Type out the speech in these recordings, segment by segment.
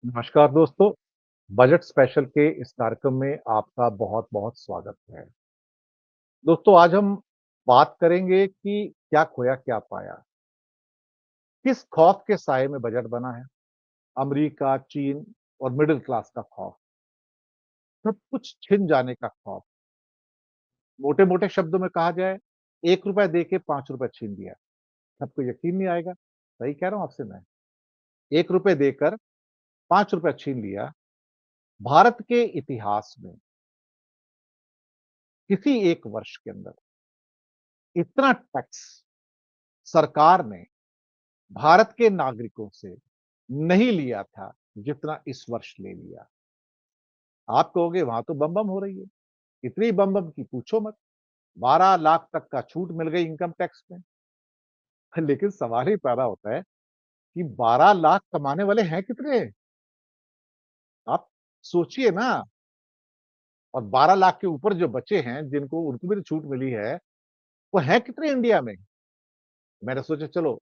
नमस्कार दोस्तों, budget special के इस कार्यक्रम में आपका बहुत-बहुत स्वागत है। दोस्तों आज हम बात करेंगे कि क्या खोया क्या पाया? किस खौफ के साए में बजट बना है? अमेरिका, चीन और मिडल क्लास का खौफ, सब कुछ छिन जाने का खौफ। मोटे-मोटे शब्दों में कहा जाए, ₹1 दे के ₹5 छीन लिया। सबको यकीन नहीं आएगा, सही कह रहा हूँ आपसे मैं। ₹1 देकर ₹5 छीन लिया। भारत के इतिहास में किसी एक वर्ष के अंदर इतना टैक्स सरकार ने भारत के नागरिकों से नहीं लिया था, जितना इस वर्ष ले लिया। आप कहोगे वहाँ तो बम-बम हो रही है, इतनी बम-बम कि पूछो मत। 12 लाख तक का छूट मिल गई इनकम टैक्स में। लेकिन सवाल ही पैदा होता है कि 12 लाख कमाने वाले हैं कितने? आप सोचिए ना। और 12 लाख के ऊपर जो बचे हैं, जिनको उनको भी तो छूट मिली है, वो हैं कितने इंडिया में? मैंने सोचा चलो,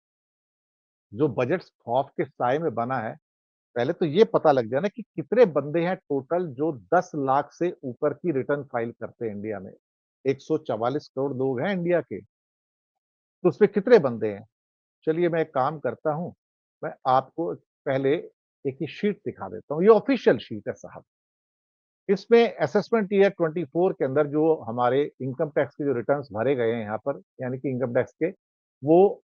जो बजट खौफ के साए में बना है, पहले तो ये पता लग जाए ना कि कितने बंदे हैं टोटल जो 10 लाख से ऊपर की रिटर्न फाइल करते हैं इंडिया में। 144 करोड़ लोग हैं इंडिया के, तो उसमें कितने बंदे हैं? चलिए मैं एक काम करता हूँ, मैं आपको पहले एक ये शीट दिखा देता हूँ, ये ऑफिशियल शीट है साहब। इसमें असेसमेंट ईयर 24 के अंदर जो हमारे इनकम टैक्स के जो रिटर्न्स भरे गए हैं यहाँ पर, यानी कि इनकम टैक्स के, वो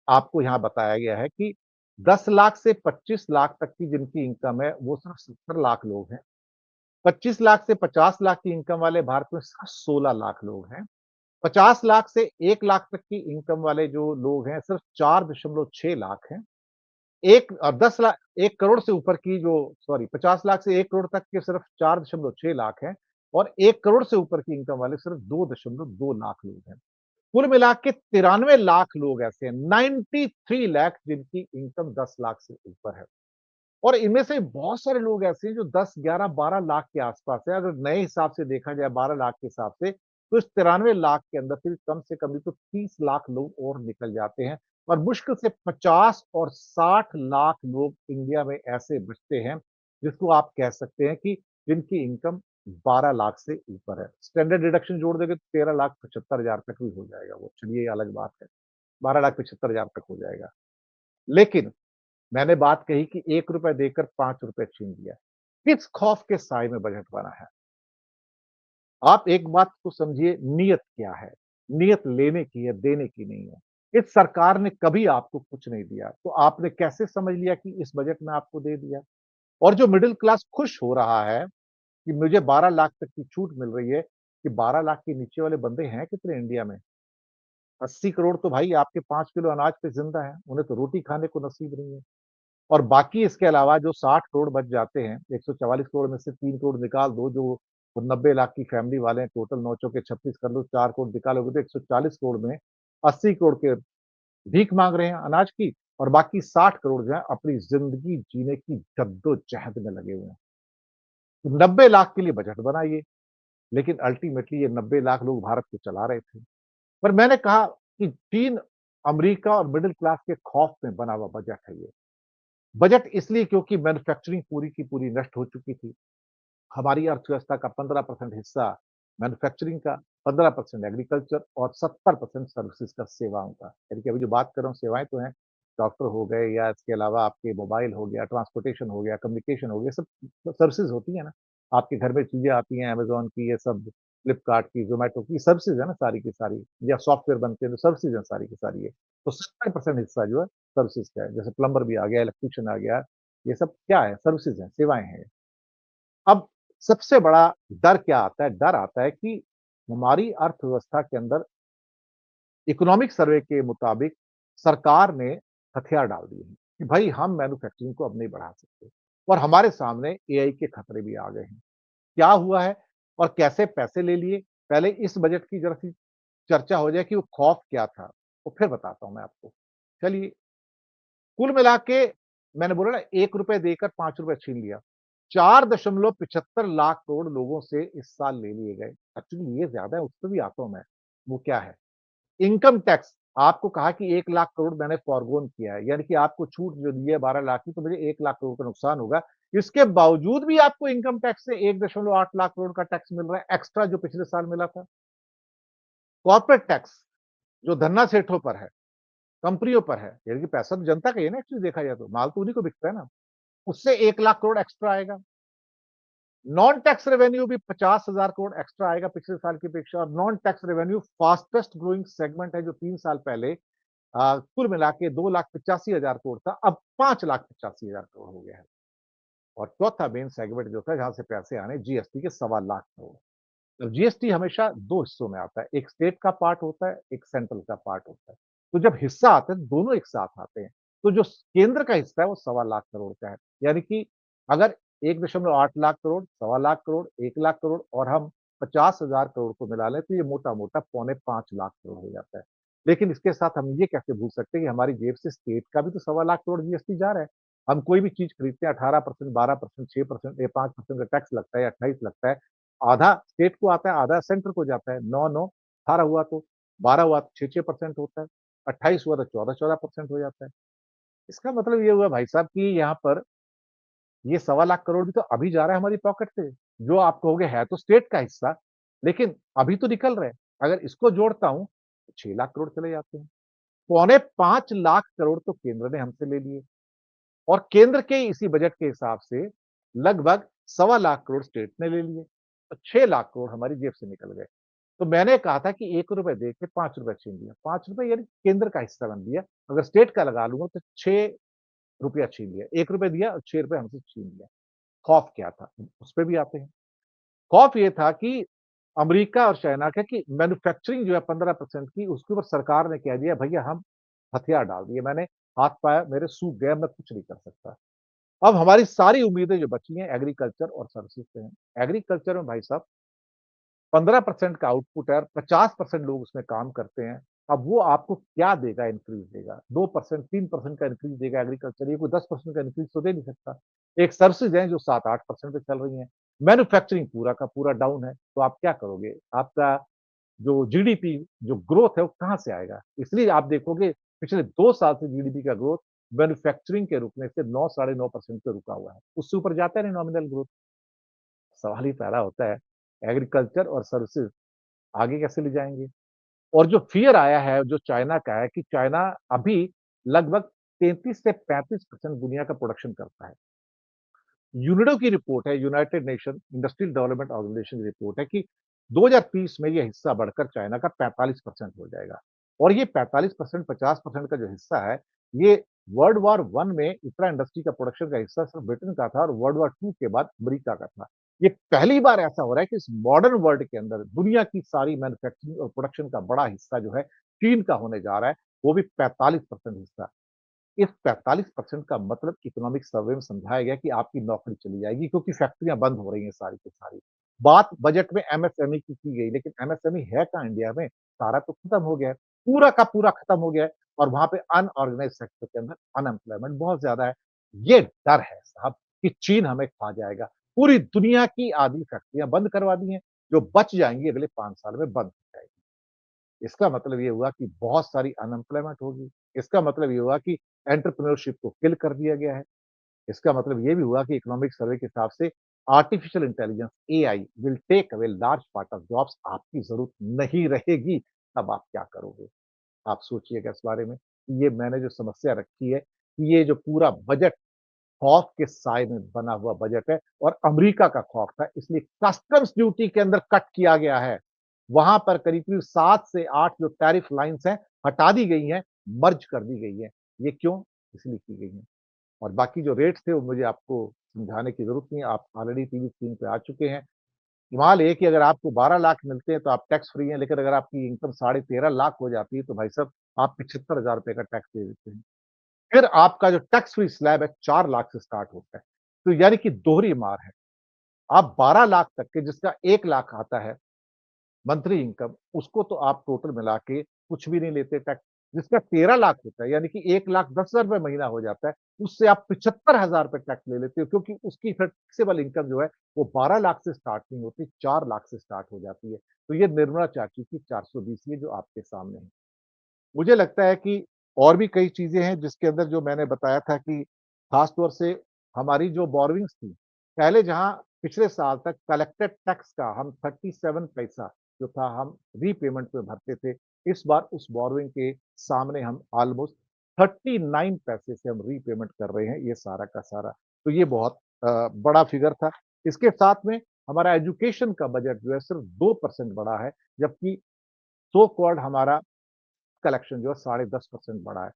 आपको यहाँ बताया गया है कि 10 लाख से 25 लाख तक की जिनकी इनकम है, वो सिर्फ 70 लाख लोग हैं। 25 लाख से 50 लाख की इनकम वाले भारत में सिर्फ 16 लाख लोग हैं। 50 लाख से 1 लाख तक की इनकम वाले जो लोग हैं, सिर्फ 4.6 लाख हैं। 10 लाख 1 करोड़ से ऊपर की जो सॉरी 50 लाख से 1 करोड़ तक के सिर्फ 4.6 लाख हैं और 1 करोड़ से ऊपर की इनकम वाले सिर्फ 2.2 लाख लोग हैं। कुल मिला के 93 लाख लोग ऐसे हैं, 93 लाख जिनकी इनकम 10 लाख से ऊपर है। और इनमें से बहुत सारे लोग ऐसे हैं जो 10, 11, 12 लाख के आसपास है। अगर नए हिसाब से देखा जाए 12 लाख के हिसाब से, तो इस 93 लाख के अंदर फिर कम से कम भी तो 30 लाख लोग और निकल जाते हैं और मुश्किल से 50 और 60 लाख लोग इंडिया में ऐसे बचते हैं, जिसको आप कह सकते हैं कि जिनकी इनकम 12 लाख से ऊपर है। स्टैंडर्ड डिडक्शन जोड़ देंगे तो 13,75,000 तक भी हो जाएगा वो, चलिए ये अलग बात है। 12,75,000 तक हो जाएगा। लेकिन मैंने बात कही कि ₹1 देकर ₹5 छीन लिया। किस खौफ के साए में बजट बना है? आप एक बात को समझिए, नीयत क्या है? नीयत लेने की है, देने की नहीं है। इस सरकार ने कभी आपको कुछ नहीं दिया, तो आपने कैसे समझ लिया कि इस बजट में आपको दे दिया? और जो मिडल क्लास खुश हो रहा है कि मुझे 12 लाख तक की छूट मिल रही है, कि 12 लाख के नीचे वाले बंदे हैं कितने इंडिया में? 80 करोड़ तो भाई आपके 5 किलो अनाज पे ज़िंदा हैं, उन्हें तो रोटी खाने को नसीब नहीं है। और बाकी इसके अलावा जो 60 करोड़ बच जाते हैं, 144 करोड़ में से 3 करोड़ निकाल दो, जो वो 90 लाख की फैमिली वाले हैं, टोटल 9 चौके 36 कर लो, 4 करोड़ निकालोगे तो 140 करोड़ में 80 करोड़ के भीख माँग रहे हैं अनाज की और बाकी 60 करोड़ जो है अपनी ज़िंदगी जीने की जद्दोजहद में लगे हुए हैं। 90 लाख के लिए बजट बनाइए, लेकिन अल्टीमेटली ये 90 लाख लोग भारत को चला रहे थे। पर मैंने कहा कि चीन, अमेरिका और मिडल क्लास के खौफ में बना हुआ बजट है ये। बजट इसलिए क्योंकि मैन्युफैक्चरिंग पूरी की पूरी नष्ट हो चुकी थी। हमारी अर्थव्यवस्था का 15% हिस्सा मैन्युफैक्चरिंग का, 15% एग्रीकल्चर और 70% सर्विसेज का, सेवाओं का। यानी कि अभी जो बात कर रहा हूँ सेवाएँ तो हैं, डॉक्टर हो गए या इसके अलावा आपके मोबाइल हो गया, ट्रांसपोर्टेशन हो गया, कम्युनिकेशन हो गया, सब सर्विसेज होती हैं ना। आपके घर में चीज़ें आती हैं अमेज़न की, ये सब फ्लिपकार्ट की, ज़ोमैटो की, सर्विसेज है ना सारी की सारी, या सॉफ्टवेयर बनते हैं तो सर्विसेज हैं सारी की सारी ये। तो 70% हिस्सा जो है सर्विसेज का है, जैसे प्लम्बर भी आ गया, इलेक्ट्रीशियन आ गया, ये सब क्या है? सर्विसेज हैं, सेवाएँ हैं। अब सबसे बड़ा डर क्या आता है? डर आता है कि हमारी अर्थव्यवस्था के अंदर इकोनॉमिक सर्वे के मुताबिक सरकार ने हथियार डाल दिए हैं कि भाई हम मैन्युफैक्चरिंग को अब नहीं बढ़ा सकते और हमारे सामने एआई के खतरे भी आ गए हैं। क्या हुआ है और कैसे पैसे ले लिए? पहले इस बजट की ज़रा-सी चर्चा हो जाए कि वो खौफ क्या था? वो फिर बताता हूँ मैं आपको। चलिए, कुल मिला के मैंने बोला ना ₹1 देकर ₹5 छीन लिया। 4.75 लाख करोड़ लोगों से इस साल ले लिए गए। एक्चुअली ये ज़्यादा है, उस पे भी आता हूँ मैं। वो क्या है? इनकम टैक्स आपको कहा कि 1 लाख करोड़ मैंने फ़ॉरगोन किया है, यानी कि आपको छूट जो दी है 12 लाख की, तो मुझे 1 लाख करोड़ का नुकसान होगा। इसके बावजूद भी आपको इनकम टैक्स से 1.8 लाख करोड़ का टैक्स मिल रहा है, एक्स्ट्रा जो पिछले साल मिला था। कॉर्पोरेट टैक्स जो धन्ना सेठों पर है, कंपनियों पर है, यानी कि पैसा तो जनता का ही है ना एक्चुअली देखा जाए तो, माल तो उन्हीं को बिकता है ना, उससे 1 लाख करोड़ एक्स्ट्रा आएगा। नॉन टैक्स रेवेन्यू भी 50,000 करोड़ एक्स्ट्रा आएगा पिछले साल की अपेक्षा और non tax revenue fastest growing segment है जो 3 साल पहले कुल मिला के 2,85,000 करोड़ था, अब 5,85,000 करोड़ हो गया है। और चौथा मेन सेगमेंट जो था जहाँ से पैसे आने जीएसटी के 1,25,00,000 करोड़। तो जीएसटी हमेशा 2 हिस्सों में आता है, एक स्टेट का पार्ट होता है, एक सेंट्रल का पार्ट होता है। तो जब हिस्सा आते हैं, दोनों एक साथ आते हैं। तो जो केंद्र का हिस्सा है वो 1,25,00,000 करोड़ का है। यानी कि अगर 1.8 लाख करोड़, 1,25,00,000 करोड़, 1 लाख करोड़ और हम 50,000 करोड़ को मिला लें तो ये मोटा-मोटा पौने 5 लाख करोड़ हो जाता है। लेकिन इसके साथ हम ये कैसे भूल सकते हैं कि हमारी जेब से स्टेट का भी तो 1,25,00,000 करोड़ जीएसटी जा रहा है। हम कोई भी चीज़ खरीदते हैं 18%, 12%, 6% या 5% का टैक्स लगता है या 28 लगता है। आधा स्टेट को आता है, आधा सेंटर को जाता है। 9-9 18 हुआ तो 12 हुआ तो 6-6% होता है। 28 हुआ तो 14-14% हो जाता है। इसका मतलब ये हुआ भाई साहब कि यहाँ पर ये 1,25,00,000 करोड़ भी तो अभी जा रहा है हमारी पॉकेट से। जो आप कहोगे है तो स्टेट का हिस्सा, लेकिन अभी तो निकल रहे हैं। अगर इसको जोड़ता हूँ, तो 6 लाख करोड़ चले जाते हैं। पौने 5 लाख करोड़ तो केंद्र ने हमसे ले लिए और केंद्र के इसी बजट के हिसाब से लगभग सवा लाख करोड़ स्टेट ने ले लिए। तो 6 लाख करोड़ हमारी जेब से निकल गए। तो मैंने कहा था कि ₹1 दे के ₹5 छीन लिया। ₹5 यानी केंद्र का हिस्सा बन दिया। अगर स्टेट का लगा लूँगा तो ₹6 छीन लिया। ₹1 दिया और ₹6 हमसे छीन लिया। खौफ क्या था? उस पे भी आते हैं। खौफ ये था कि अमेरिका और चाइना का कि मैन्युफैक्चरिंग जो है 15% की उसके ऊपर सरकार ने कह दिया भैया हम हथियार डाल दिए। मैंने हाथ-पाँव मेरे सूख गए, मैं कुछ नहीं कर सकता। अब हमारी सारी उम्मीदें जो बची हैं एग्रीकल्चर और सर्विसेज़ पे हैं। एग्रीकल्चर में भाई साहब 15% का आउटपुट है और 50% लोग उसमें काम करते हैं। अब वो आपको क्या देगा इंक्रीज़ देगा? 2% 3% का इंक्रीज़ देगा एग्रीकल्चर, ये कोई 10% का इंक्रीज़ तो दे नहीं सकता। एक सर्विसेज़ हैं जो 7-8% पे चल रही हैं। मैन्युफैक्चरिंग पूरा का पूरा डाउन है, तो आप क्या करोगे? आपका जो जीडीपी जो ग्रोथ है वो कहाँ से आएगा? इसलिए आप देखोगे पिछले 2 साल से जीडीपी का ग्रोथ मैन्युफैक्चरिंग के रुकने से 9 साढ़े 9% पे रुका हुआ है। उससे ऊपर जाता नहीं नॉमिनल ग्रोथ। सवाल ही पैदा होता है, एग्रीकल्चर और सर्विसेज़ आगे कैसे ले जाएँगे? और जो फ़ियर आया है, जो चाइना का है कि चाइना अभी लगभग 33 से 35% दुनिया का प्रोडक्शन करता है। यूनेडो की रिपोर्ट है, United Nation Industrial Development Organization की रिपोर्ट है कि 2030 में ये हिस्सा बढ़कर चाइना का 45% हो जाएगा और ये 45% 50% का जो हिस्सा है, ये वर्ल्ड वॉर 1 में इतना इंडस्ट्री का प्रोडक्शन का हिस्सा सिर्फ ब्रिटेन का था और वर्ल्ड वॉर 2 के बाद अमेरिका का था। ये पहली बार ऐसा हो रहा है कि इस मॉडर्न वर्ल्ड के अंदर दुनिया की सारी मैन्युफैक्चरिंग और प्रोडक्शन का बड़ा हिस्सा जो है चीन का होने जा रहा है, वो भी 45% हिस्सा। इस 45% का मतलब इकोनॉमिक सर्वे में समझाया गया कि आपकी नौकरी चली जाएगी क्योंकि फैक्ट्रियाँ बंद हो रही हैं सारी की सारी। बात बजट में एमएसएमई की गई, लेकिन एमएसएमई है कहाँ इंडिया में? सारा तो खत्म हो गया है। पूरा का पूरा खत्म हो गया है और वहाँ पे अनऑर्गनाइज़्ड सेक्टर के अंदर अनएम्प्लॉयमेंट बहुत ज़्यादा है। ये डर है साहब कि चीन हमें खा जाएगा। पूरी दुनिया की आधी फैक्ट्रियाँ बंद करवा दी हैं, जो बच जाएँगी अगले 5 साल में बंद हो जाएगी। इसका मतलब ये हुआ कि बहुत सारी अनएम्प्लॉयमेंट होगी। इसका मतलब ये हुआ कि एंटरप्रेन्योरशिप को किल कर दिया गया है। इसका मतलब ये भी हुआ कि इकोनॉमिक सर्वे के हिसाब से artificial intelligence AI will take away large part of jobs आपकी ज़रूरत नहीं रहेगी, तब आप क्या करोगे? आप सोचिएगा इस बारे में। ये मैंने जो समस्या रखी है, कि ये जो पूरा बजट खौफ के साए में बना हुआ बजट है और अमेरिका का खौफ था, इसलिए कस्टम्स ड्यूटी के अंदर कट किया गया है। वहाँ पर करीब-करीब 7 से 8 जो टैरिफ लाइन्स हैं, हटा दी गई हैं, मर्ज कर दी गई हैं। ये क्यों? इसलिए की गई हैं। और बाकी जो रेट्स थे, वो मुझे आपको समझाने की ज़रूरत नहीं है, आप ऑलरेडी टीवी स्क्रीन पे आ चुके हैं। कमाल ये है कि अगर आपको 12 लाख मिलते हैं, तो आप टैक्स फ्री हैं, लेकिन अगर आपकी इनकम साढ़े 13 लाख हो जाती है, तो भाई साहब आप 75,000 रुपए का टैक्स दे देते हैं। फिर आपका जो टैक्स फ्री स्लैब है 4 लाख से स्टार्ट होता है। तो यानी कि दोहरी मार है। आप 12 लाख तक के जिसका 1 लाख आता है मंथली इनकम, उसको तो आप टोटल मिला के कुछ भी नहीं लेते टैक्स। जिसका 13 लाख होता है यानी कि 1,10,000 रुपए महीना हो जाता है, उससे आप 75,000 रुपए टैक्स ले लेते हो क्योंकि उसकी फिर टैक्सेबल इनकम जो है वो 12 लाख से स्टार्ट नहीं होती, 4 लाख से स्टार्ट हो जाती है। तो ये निर्मला चाची की 420 ये जो आपके सामने है। मुझे लगता है कि और भी कई चीज़ें हैं जिसके अंदर जो मैंने बताया था कि ख़ास तौर से हमारी जो बोरोविंग्स थी, पहले जहाँ पिछले साल तक कलेक्टेड टैक्स का हम 37 पैसा जो था हम रीपेमेंट पे भरते थे, इस बार उस बोरोइंग के सामने हम ऑलमोस्ट 39 पैसे से हम रीपेमेंट कर रहे हैं, ये सारा का सारा। तो ये बहुत बड़ा फिगर था। इसके साथ में हमारा एजुकेशन का बजट जो है सिर्फ़ 2% बढ़ा है, जबकि सो कॉल्ड हमारा कलेक्शन जो है 10.5% बढ़ा है।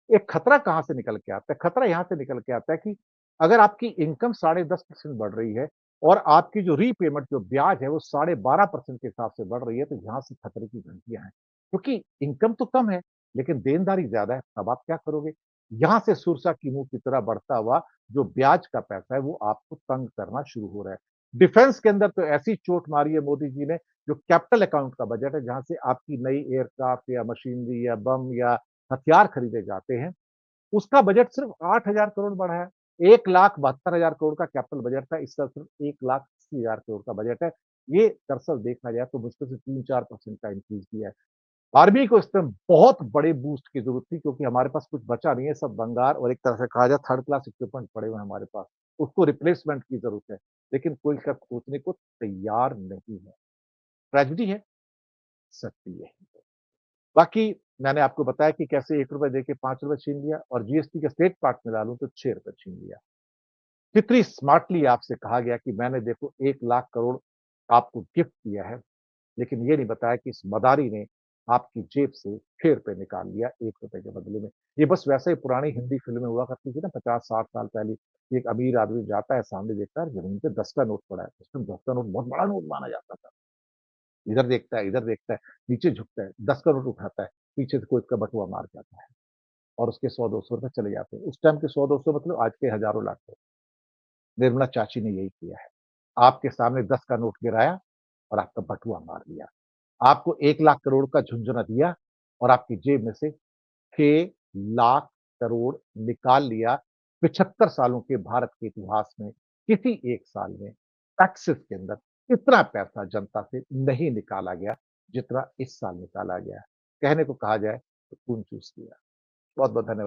एक खतरा कहाँ से निकल के आता है? खतरा यहाँ से निकल के आता है कि अगर आपकी इनकम 10.5% बढ़ रही है और आपकी जो रीपेमेंट जो ब्याज है वो 12.5% के हिसाब से बढ़ रही है, तो यहाँ से खतरे की घंटियाँ हैं। क्योंकि इनकम तो कम है, लेकिन देनदारी ज़्यादा है, तब आप क्या करोगे? यहाँ से सुरसा की मुँह की तरह बढ़ता हुआ जो ब्याज का पैसा है, वो आपको तंग करना शुरू हो रहा है। डिफेंस के अंदर तो ऐसी चोट मारी है मोदी जी ने, जो कैपिटल अकाउंट का बजट है, जहाँ से आपकी नई एयरक्राफ्ट या मशीनरी या बम या हथियार खरीदे जाते हैं, उसका बजट सिर्फ 8,000 करोड़ बढ़ा है। 1,72,000 करोड़ का कैपिटल बजट था, इस साल सिर्फ 1,80,000 करोड़ का बजट है। ये दरअसल देखा जाए तो मुश्किल से 3-4% का इंक्रीज़ दिया है। आर्मी को इस टाइम बहुत बड़े बूस्ट की ज़रूरत थी क्योंकि हमारे पास कुछ बचा नहीं है, सब भंगार और एक तरह से कहा जाए थर्ड क्लास इक्विपमेंट पड़े हुए हैं हमारे पास। उसको रिप्लेसमेंट की ज़रूरत है, लेकिन कोई सब सोचने को तैयार नहीं है। ट्रेजेडी है, सच्ची यही है। बाकी मैंने आपको बताया कि कैसे ₹1 देके ₹5 छीन लिया और जीएसटी के स्टेट पार्ट में डालूँ तो ₹6 छीन लिया। कितनी स्मार्टली आपसे कहा गया कि मैंने देखो 1 लाख करोड़ आपको गिफ्ट किया है, लेकिन ये नहीं बताया कि इस मदारी ने आपकी जेब से ₹6 निकाल लिया ₹1 के बदले में। ये बस वैसे ही पुरानी हिंदी फ़िल्में हुआ करती थी ना 50-60 साल पहले, एक अमीर आदमी जाता है, सामने देखता है ज़मीन पे 10 का नोट पड़ा है। उस टाइम 10 का नोट बहुत बड़ा नोट माना जाता था। इधर देखता है, नीचे झुकता है, 10 का नोट उठाता है, पीछे से कोई उसका बटुआ मार जाता है और उसके 100-200 रुपए चले जाते हैं। उस टाइम के 100-200 मतलब आज के हज़ारों लाखों। निर्मला चाची ने यही किया है। आपके सामने 10 का नोट गिराया और आपका बटुआ मार दिया। आपको 1 लाख करोड़ का झुनझुना दिया और आपकी जेब में से 6 लाख करोड़ निकाल लिया। 75 सालों के भारत के इतिहास में किसी एक साल में टैक्सेस के अंदर इतना पैसा जनता से नहीं निकाला गया, जितना इस साल निकाला गया है। कहने को कहा जाए तो खून चूस लिया। बहुत-बहुत धन्यवाद।